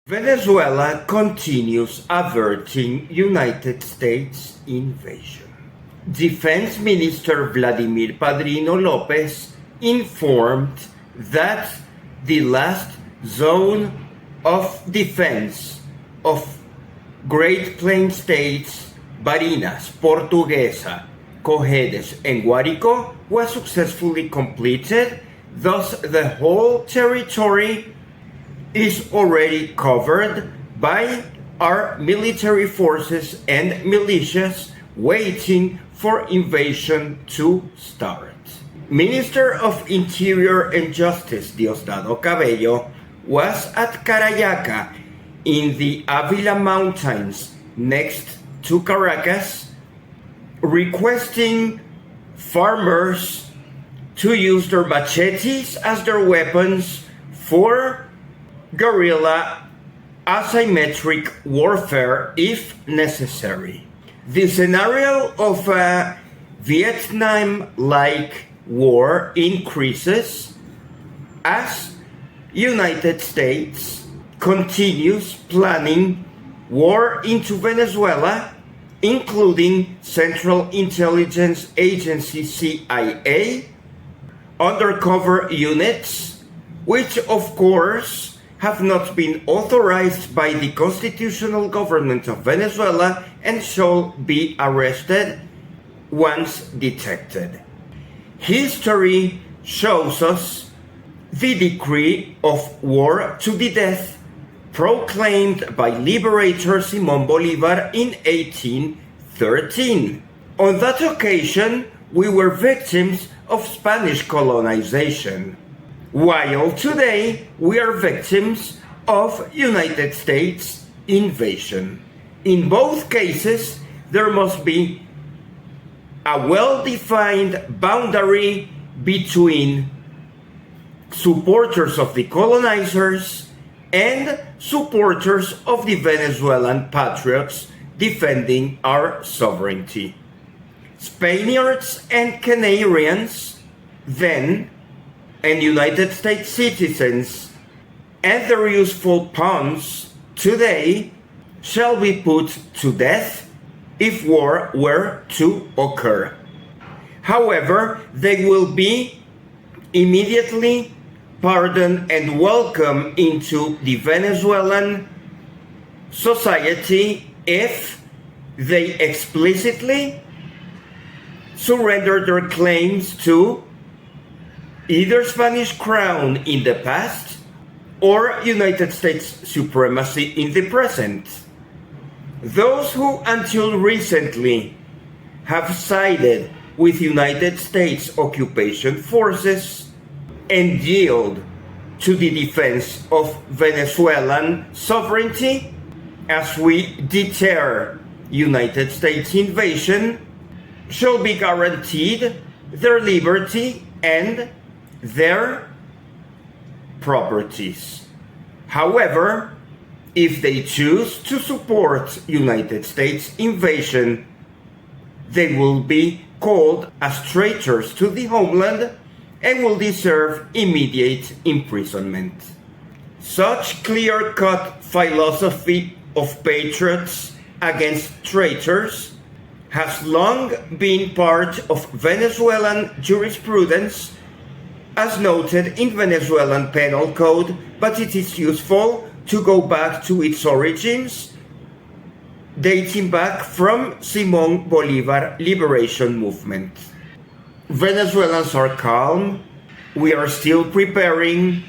Venezuela continues averting United States invasion. Defense Minister Vladimir Padrino López informed that the last zone of defense of Great Plains states Barinas, Portuguesa, Cojedes and Guárico was successfully completed. Thus, the whole territory is already covered by our military forces and militias waiting for invasion to start. Minister of Interior and Justice Diosdado Cabello was at Carayaca in the Ávila Mountains next to Caracas, requesting farmers to use their machetes as their weapons for guerrilla asymmetric warfare if necessary. The scenario of a Vietnam-like war increases as United States continues planning war into Venezuela, including Central Intelligence Agency CIA, undercover units, which of course have not been authorized by the constitutional government of Venezuela and shall be arrested once detected. History shows us the decree of war to the death proclaimed by Liberator Simón Bolívar in 1813. On that occasion, we were victims of Spanish colonization, while today we are victims of United States invasion. In both cases, there must be a well-defined boundary between supporters of the colonizers and supporters of the Venezuelan patriots defending our sovereignty. Spaniards and Canarians then, and United States citizens and their useful pawns today shall be put to death if war were to occur. However, they will be immediately pardoned and welcomed into the Venezuelan society if they explicitly surrender their claims to either Spanish crown in the past or United States supremacy in the present. Those who until recently have sided with United States occupation forces and yield to the defense of Venezuelan sovereignty as we deter United States invasion shall be guaranteed their liberty and their properties. However, if they choose to support United States invasion, they will be called as traitors to the homeland and will deserve immediate imprisonment. Such clear-cut philosophy of patriots against traitors has long been part of Venezuelan jurisprudence as noted in Venezuelan Penal Code, but it is useful to go back to its origins, dating back from Simón Bolívar Liberation Movement. Venezuelans are calm, we are still preparing,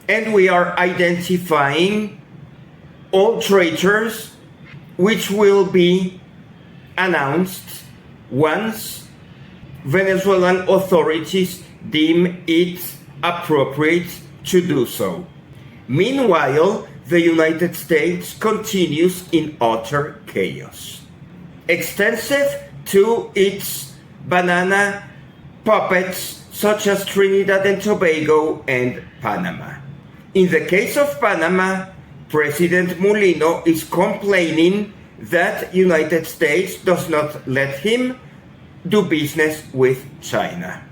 and we are identifying all traitors which will be announced once Venezuelan authorities deem it appropriate to do so. Meanwhile, the United States continues in utter chaos, extensive to its banana puppets such as Trinidad and Tobago and Panama. In the case of Panama, President Mulino is complaining that United States does not let him do business with China.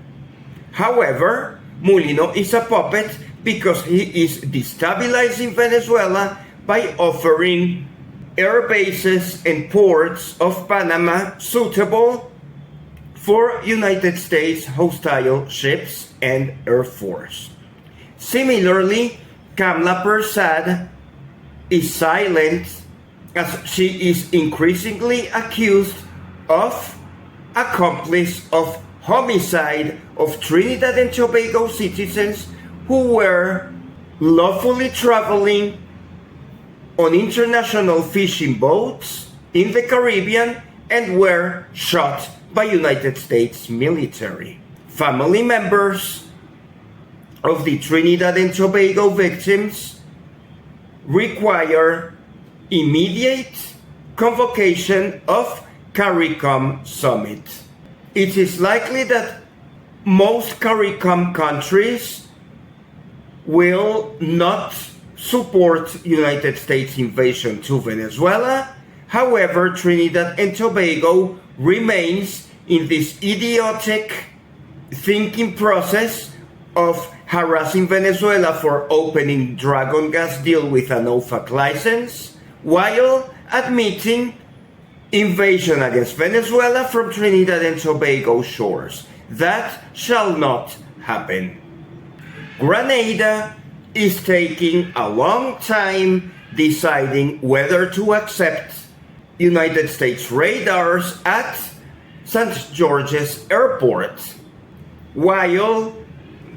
However, Mulino is a puppet because he is destabilizing Venezuela by offering air bases and ports of Panama suitable for United States hostile ships and Air Force. Similarly, Kamala Persad is silent as she is increasingly accused of accomplice of homicide of Trinidad and Tobago citizens who were lawfully traveling on international fishing boats in the Caribbean and were shot by United States military. Family members of the Trinidad and Tobago victims require immediate convocation of CARICOM summit. It is likely that most CARICOM countries will not support United States invasion to Venezuela. However, Trinidad and Tobago remains in this idiotic thinking process of harassing Venezuela for opening Dragon gas deal with an OFAC license, while admitting invasion against Venezuela from Trinidad and Tobago shores. That shall not happen. Grenada is taking a long time deciding whether to accept United States radars at St. George's Airport, while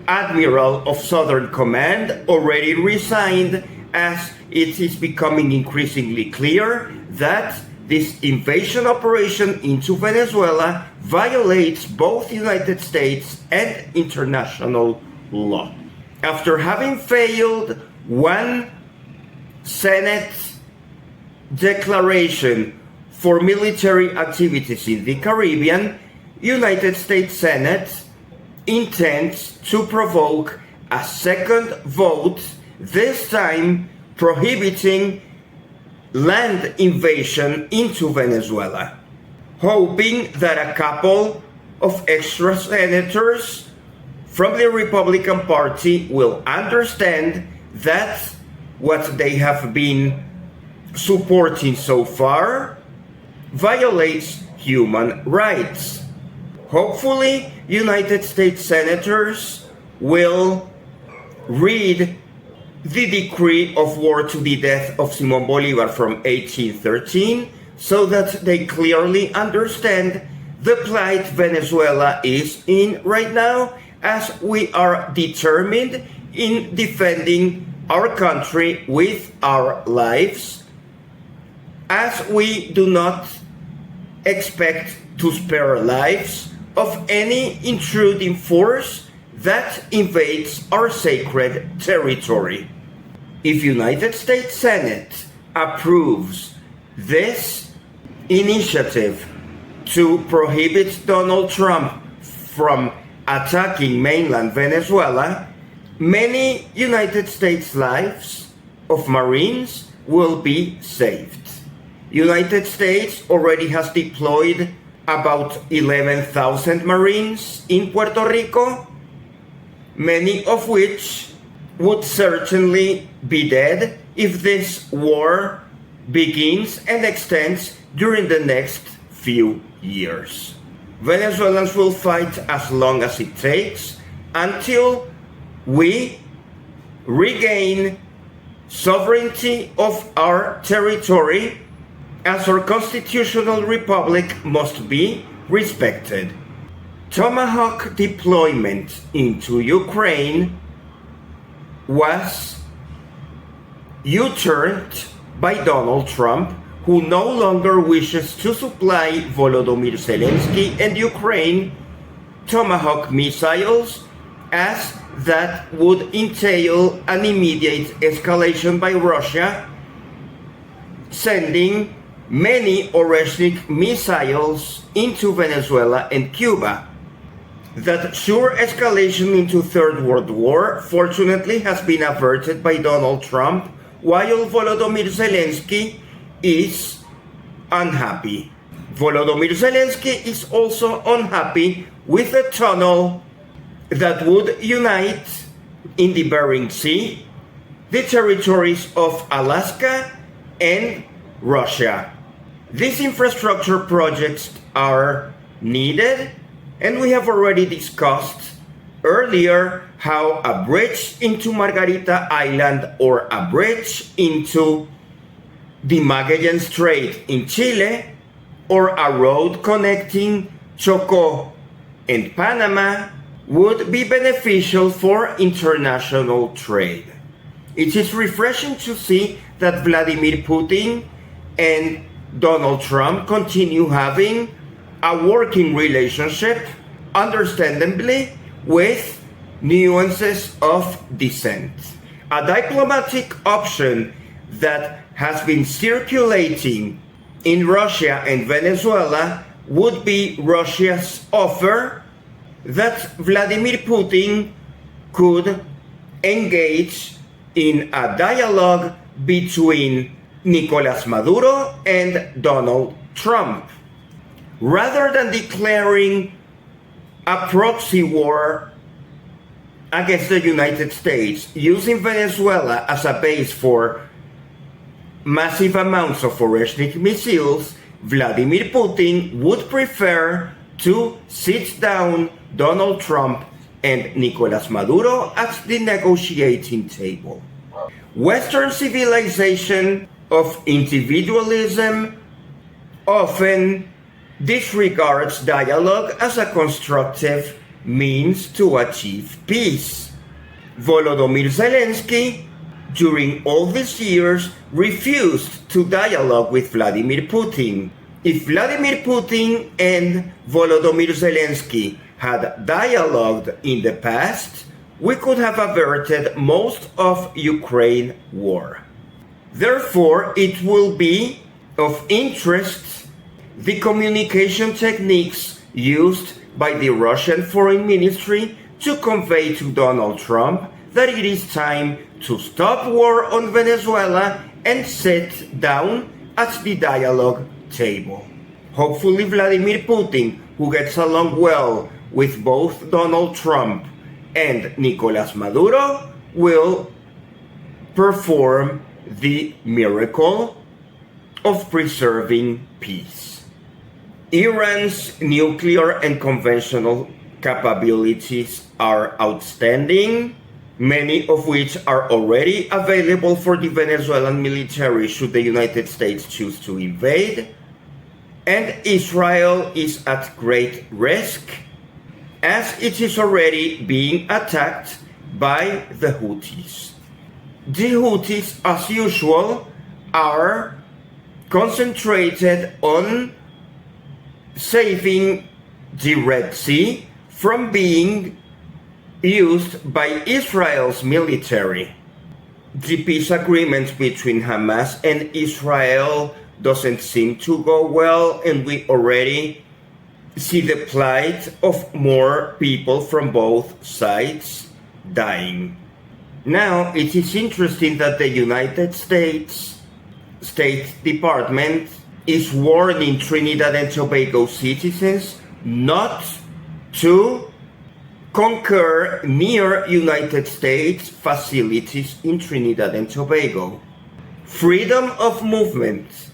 Admiral of Southern Command already resigned, as it is becoming increasingly clear that this invasion operation into Venezuela violates both United States and international law. After having failed one Senate declaration for military activities in the Caribbean, United States Senate intends to provoke a second vote, this time prohibiting land invasion into Venezuela, hoping that a couple of extra senators from the Republican Party will understand that what they have been supporting so far violates human rights. Hopefully, United States senators will read the decree of war to the death of Simón Bolívar from 1813 so that they clearly understand the plight Venezuela is in right now, as we are determined in defending our country with our lives, as we do not expect to spare lives of any intruding force that invades our sacred territory. If United States Senate approves this initiative to prohibit Donald Trump from attacking mainland Venezuela, many United States lives of Marines will be saved. United States already has deployed about 11,000 Marines in Puerto Rico, many of which would certainly be dead if this war begins and extends during the next few years. Venezuelans will fight as long as it takes until we regain sovereignty of our territory, as our constitutional republic must be respected. Tomahawk deployment into Ukraine was U-turned by Donald Trump, who no longer wishes to supply Volodymyr Zelensky and Ukraine Tomahawk missiles, as that would entail an immediate escalation by Russia, sending many Oreshnik missiles into Venezuela and Cuba. That sure escalation into Third World War, fortunately, has been averted by Donald Trump, while Volodymyr Zelensky is unhappy. Volodymyr Zelensky is also unhappy with a tunnel that would unite in the Bering Sea the territories of Alaska and Russia. These infrastructure projects are needed, and we have already discussed earlier how a bridge into Margarita Island or a bridge into the Magellan Strait in Chile or a road connecting Chocó and Panama would be beneficial for international trade. It is refreshing to see that Vladimir Putin and Donald Trump continue having a working relationship, understandably, with nuances of dissent. A diplomatic option that has been circulating in Russia and Venezuela would be Russia's offer that Vladimir Putin could engage in a dialogue between Nicolás Maduro and Donald Trump. Rather than declaring a proxy war against the United States, using Venezuela as a base for massive amounts of ballistic missiles, Vladimir Putin would prefer to sit down Donald Trump and Nicolás Maduro at the negotiating table. Western civilization of individualism often disregards dialogue as a constructive means to achieve peace. Volodymyr Zelensky, during all these years, refused to dialogue with Vladimir Putin. If Vladimir Putin and Volodymyr Zelensky had dialogued in the past, we could have averted most of Ukraine war. Therefore, it will be of interest the communication techniques used by the Russian Foreign Ministry to convey to Donald Trump that it is time to stop war on Venezuela and sit down at the dialogue table. Hopefully Vladimir Putin, who gets along well with both Donald Trump and Nicolás Maduro, will perform the miracle of preserving peace. Iran's nuclear and conventional capabilities are outstanding, many of which are already available for the Venezuelan military should the United States choose to invade, and Israel is at great risk as it is already being attacked by the Houthis. The Houthis, as usual, are concentrated on saving the Red Sea from being used by Israel's military. The peace agreement between Hamas and Israel doesn't seem to go well, and we already see the plight of more people from both sides dying. Now, it is interesting that the United States State Department is warning Trinidad and Tobago citizens not to concur near United States facilities in Trinidad and Tobago. Freedom of movement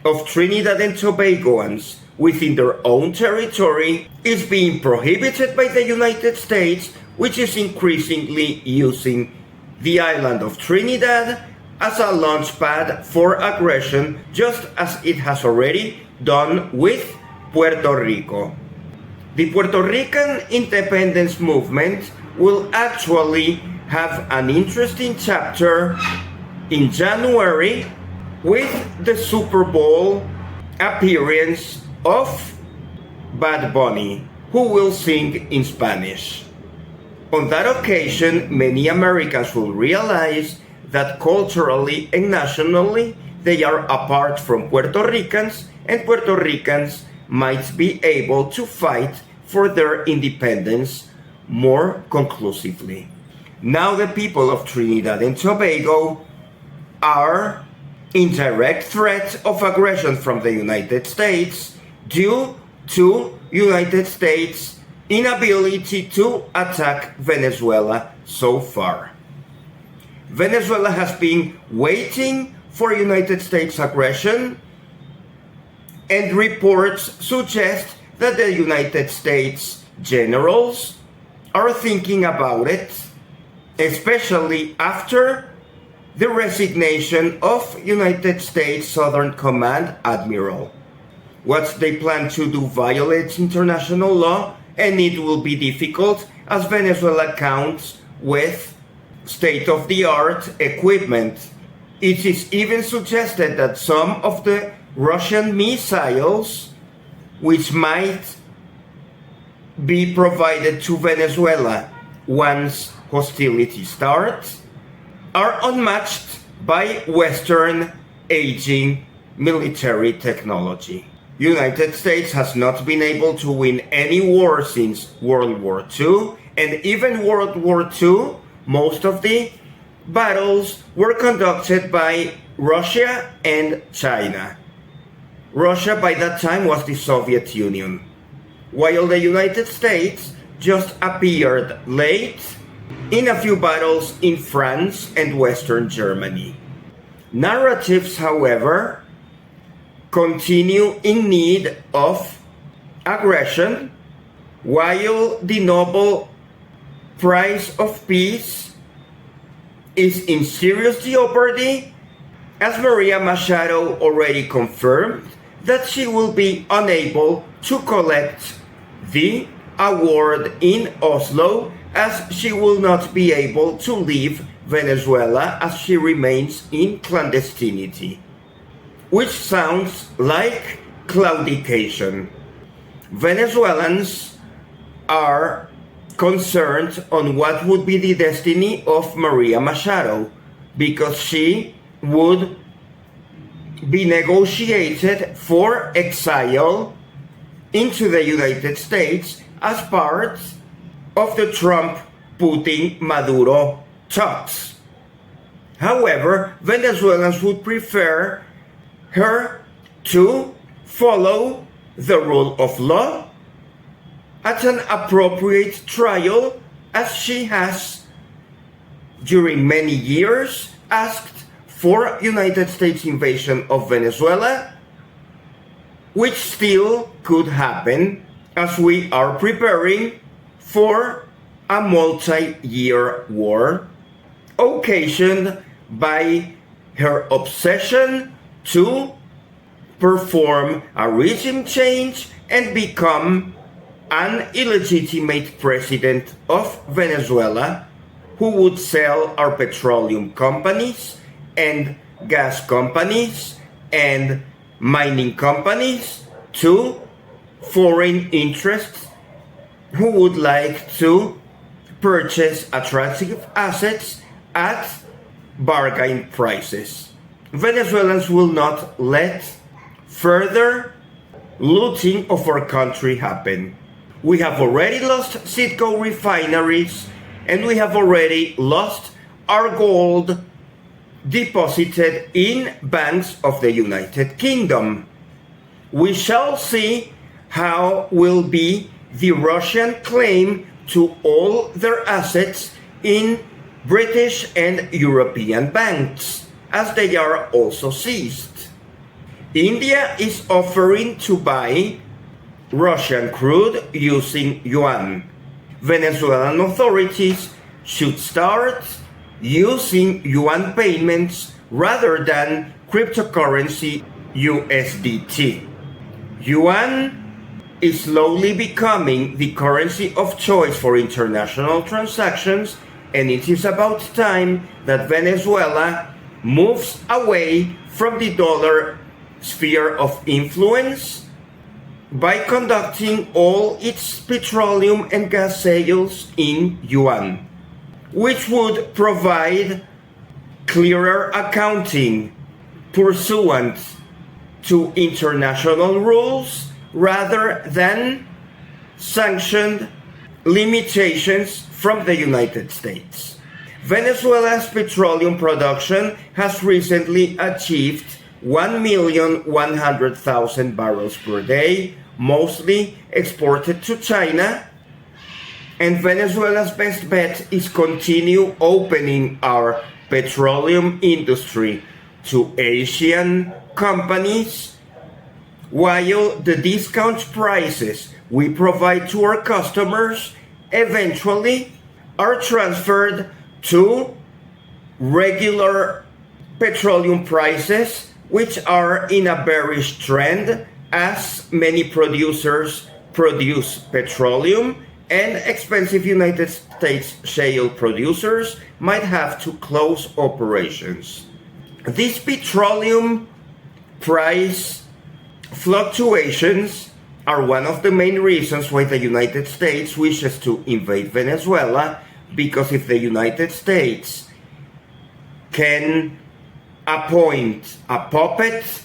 of Trinidad and Tobagoans within their own territory is being prohibited by the United States, which is increasingly using the island of Trinidad as a launch pad for aggression, just as it has already done with Puerto Rico. The Puerto Rican independence movement will actually have an interesting chapter in January with the Super Bowl appearance of Bad Bunny, who will sing in Spanish. On that occasion, many Americans will realize that culturally and nationally they are apart from Puerto Ricans, and Puerto Ricans might be able to fight for their independence more conclusively. Now the people of Trinidad and Tobago are in direct threat of aggression from the United States due to United States' inability to attack Venezuela so far. Venezuela has been waiting for United States aggression, and reports suggest that the United States generals are thinking about it, especially after the resignation of United States Southern Command Admiral. What they plan to do violates international law, and it will be difficult as Venezuela counts with state-of-the-art equipment. It is even suggested that some of the Russian missiles, which might be provided to Venezuela once hostilities start, are unmatched by Western aging military technology. United States has not been able to win any war since World War II, and even World War II, most of the battles were conducted by Russia and China. Russia by that time was the Soviet Union, while the United States just appeared late in a few battles in France and Western Germany. Narratives, however, continue in need of aggression, while the Nobel Prize of Peace is in serious jeopardy, as Maria Machado already confirmed that she will be unable to collect the award in Oslo, as she will not be able to leave Venezuela as she remains in clandestinity, which sounds like claudication. Venezuelans are concerned on what would be the destiny of Maria Machado, because she would be negotiated for exile into the United States as part of the Trump-Putin-Maduro talks. However, Venezuelans would prefer her to follow the rule of law at an appropriate trial, as she has during many years asked for United States invasion of Venezuela, which still could happen as we are preparing for a multi-year war occasioned by her obsession to perform a regime change and become an illegitimate president of Venezuela, who would sell our petroleum companies and gas companies and mining companies to foreign interests who would like to purchase attractive assets at bargain prices. Venezuelans will not let further looting of our country happen. We have already lost Citgo refineries, and we have already lost our gold deposited in banks of the United Kingdom. We shall see how will be the Russian claim to all their assets in British and European banks, as they are also seized. India is offering to buy Russian crude using yuan. Venezuelan authorities should start using yuan payments rather than cryptocurrency USDT. Yuan is slowly becoming the currency of choice for international transactions, and it is about time that Venezuela moves away from the dollar sphere of influence by conducting all its petroleum and gas sales in yuan, which would provide clearer accounting pursuant to international rules rather than sanctioned limitations from the United States. Venezuela's petroleum production has recently achieved 1,100,000 barrels per day, mostly exported to China, and Venezuela's best bet is continue opening our petroleum industry to Asian companies, while the discount prices we provide to our customers eventually are transferred to regular petroleum prices, which are in a bearish trend as many producers produce petroleum and expensive United States shale producers might have to close operations. These petroleum price fluctuations are one of the main reasons why the United States wishes to invade Venezuela, because if the United States can appoint a puppet,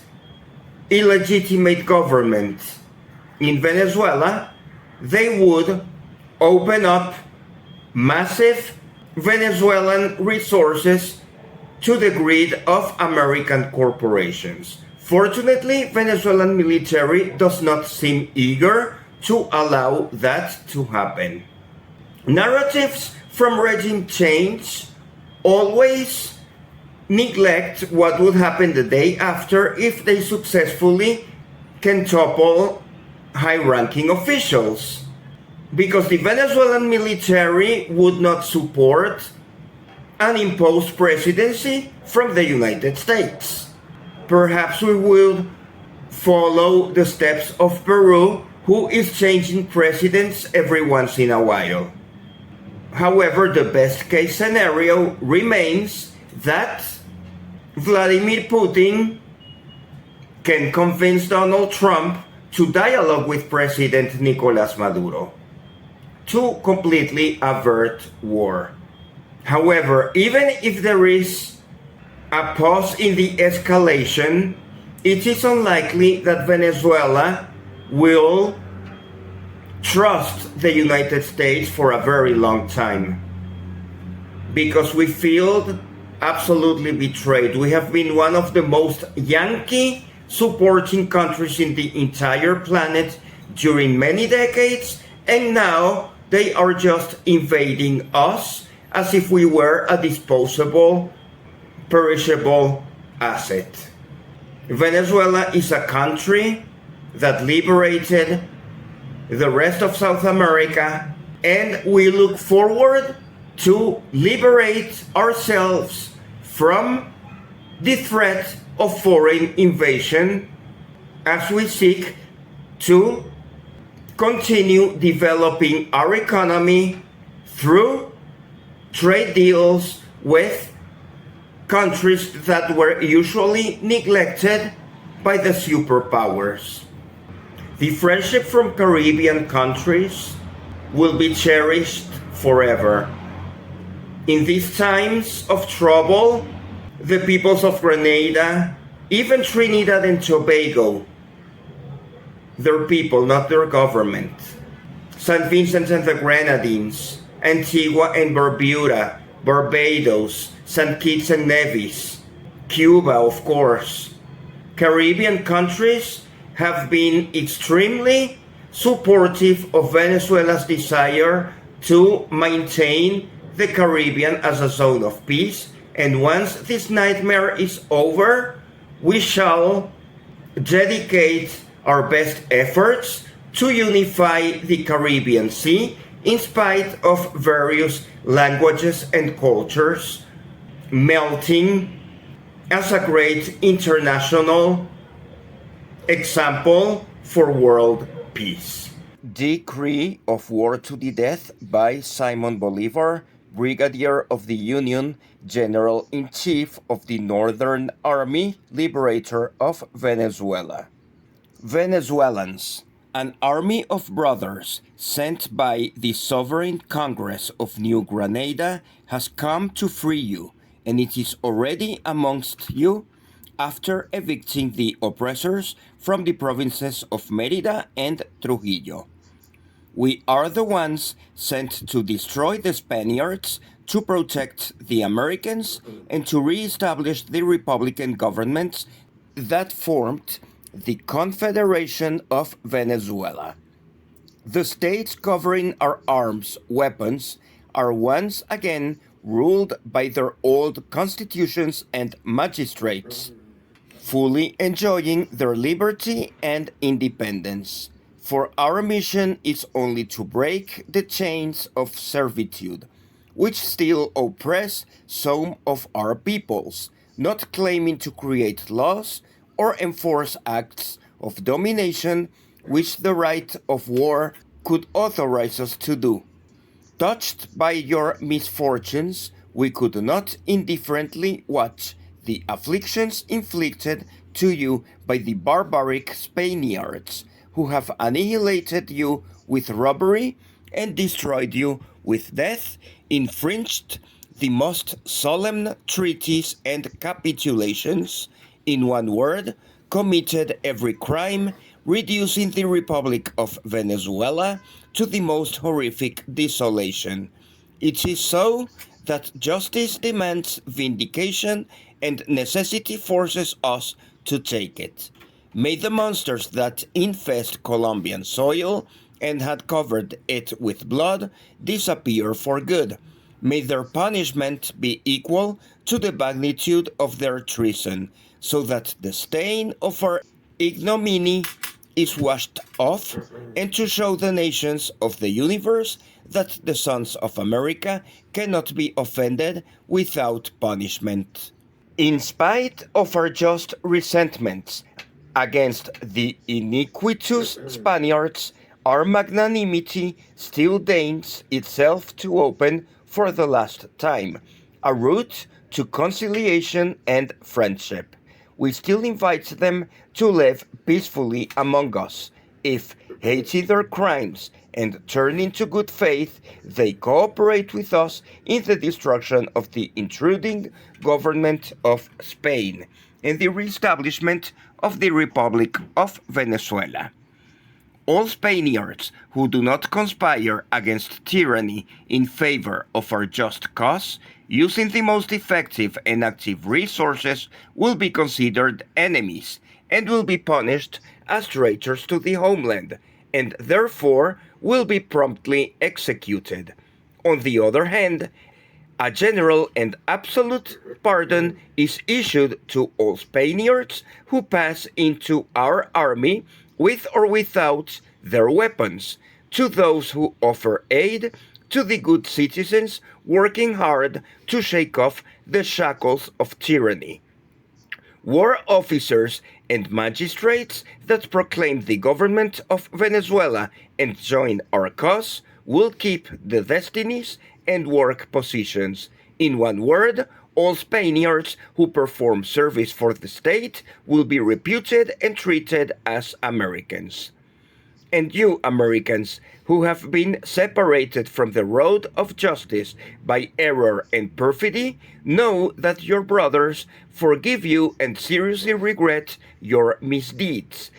illegitimate government in Venezuela, they would open up massive Venezuelan resources to the grid of American corporations. Fortunately, Venezuelan military does not seem eager to allow that to happen. Narratives from regime change always neglect what would happen the day after if they successfully can topple high-ranking officials, because the Venezuelan military would not support an imposed presidency from the United States. Perhaps we will follow the steps of Peru, who is changing presidents every once in a while. However, the best case scenario remains that Vladimir Putin can convince Donald Trump to dialogue with President Nicolás Maduro to completely avert war. However, even if there is a pause in the escalation, it is unlikely that Venezuela will trust the United States for a very long time, because we feel absolutely betrayed. We have been one of the most Yankee supporting countries in the entire planet during many decades, and now they are just invading us as if we were a disposable, perishable asset. Venezuela is a country that liberated the rest of South America, and we look forward to liberate ourselves from the threat of foreign invasion as we seek to continue developing our economy through trade deals with countries that were usually neglected by the superpowers. The friendship from Caribbean countries will be cherished forever. In these times of trouble, the peoples of Grenada, even Trinidad and Tobago, their people, not their government, St. Vincent and the Grenadines, Antigua and Barbuda, Barbados, St. Kitts and Nevis, Cuba, of course. Caribbean countries have been extremely supportive of Venezuela's desire to maintain the Caribbean as a zone of peace, and once this nightmare is over, we shall dedicate our best efforts to unify the Caribbean Sea in spite of various languages and cultures melting as a great international example for world peace. Decree of War to the Death by Simon Bolivar, Brigadier of the Union, General-in-Chief of the Northern Army, Liberator of Venezuela. Venezuelans, an army of brothers sent by the Sovereign Congress of New Granada has come to free you, and it is already amongst you after evicting the oppressors from the provinces of Mérida and Trujillo. We are the ones sent to destroy the Spaniards, to protect the Americans, and to re-establish the Republican governments that formed the Confederation of Venezuela. The states covering our arms, weapons, are once again ruled by their old constitutions and magistrates, fully enjoying their liberty and independence. For our mission is only to break the chains of servitude, which still oppress some of our peoples, not claiming to create laws or enforce acts of domination which the right of war could authorize us to do. Touched by your misfortunes, we could not indifferently watch the afflictions inflicted to you by the barbaric Spaniards, who have annihilated you with robbery and destroyed you with death, infringed the most solemn treaties and capitulations, in one word, committed every crime, reducing the Republic of Venezuela to the most horrific desolation. It is so that justice demands vindication and necessity forces us to take it. May the monsters that infest Colombian soil and had covered it with blood disappear for good. May their punishment be equal to the magnitude of their treason, so that the stain of our ignominy is washed off, and to show the nations of the universe that the sons of America cannot be offended without punishment. In spite of our just resentments against the iniquitous Spaniards, our magnanimity still deigns itself to open for the last time a route to conciliation and friendship. We still invite them to live peacefully among us, if, hating their crimes and turning to good faith, they cooperate with us in the destruction of the intruding government of Spain and the reestablishment of the Republic of Venezuela. All Spaniards who do not conspire against tyranny in favor of our just cause, using the most effective and active resources, will be considered enemies and will be punished as traitors to the homeland, and therefore will be promptly executed. On the other hand, a general and absolute pardon is issued to all Spaniards who pass into our army with or without their weapons, to those who offer aid to the good citizens working hard to shake off the shackles of tyranny. War officers and magistrates that proclaim the government of Venezuela and join our cause will keep the destinies and work positions. In one word, all Spaniards who perform service for the state will be reputed and treated as Americans. And you, Americans, who have been separated from the road of justice by error and perfidy, know that your brothers forgive you and seriously regret your misdeeds,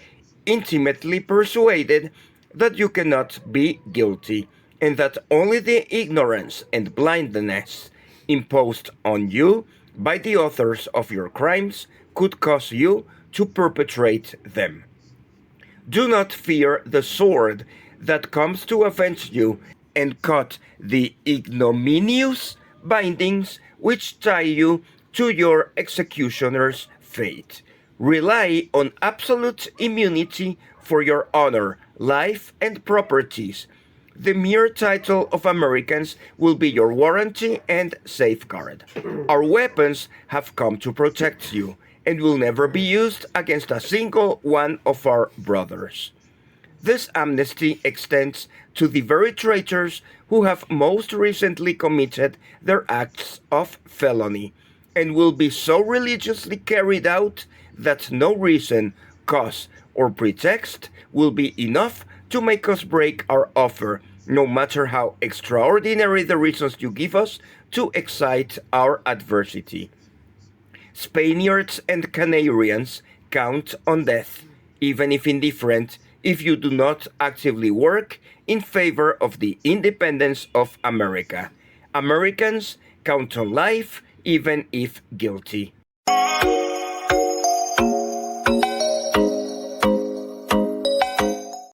intimately persuaded that you cannot be guilty, and that only the ignorance and blindness imposed on you by the authors of your crimes could cause you to perpetrate them. Do not fear the sword that comes to avenge you and cut the ignominious bindings which tie you to your executioner's fate. Rely on absolute immunity for your honor, life, and properties. The mere title of Americans will be your warranty and safeguard. Our weapons have come to protect you, and will never be used against a single one of our brothers. This amnesty extends to the very traitors who have most recently committed their acts of felony, and will be so religiously carried out that no reason, cause, or pretext will be enough to make us break our offer, no matter how extraordinary the reasons you give us to excite our adversity. Spaniards and Canarians count on death, even if indifferent, if you do not actively work in favor of the independence of America. Americans count on life, even if guilty.